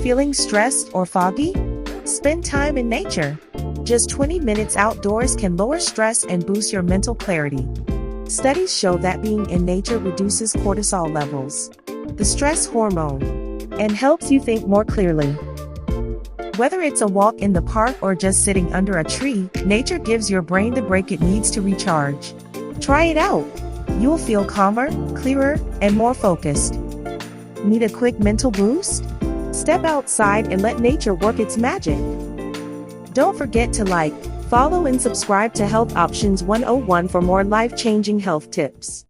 Feeling stressed or foggy? Spend time in nature. Just 20 minutes outdoors can lower stress and boost your mental clarity. Studies show that being in nature reduces cortisol levels, the stress hormone, and helps you think more clearly. Whether it's a walk in the park or just sitting under a tree, nature gives your brain the break it needs to recharge. Try it out. You'll feel calmer, clearer, and more focused. Need a quick mental boost? Step outside and let nature work its magic. Don't forget to like, follow, and subscribe to Health Options 101 for more life-changing health tips.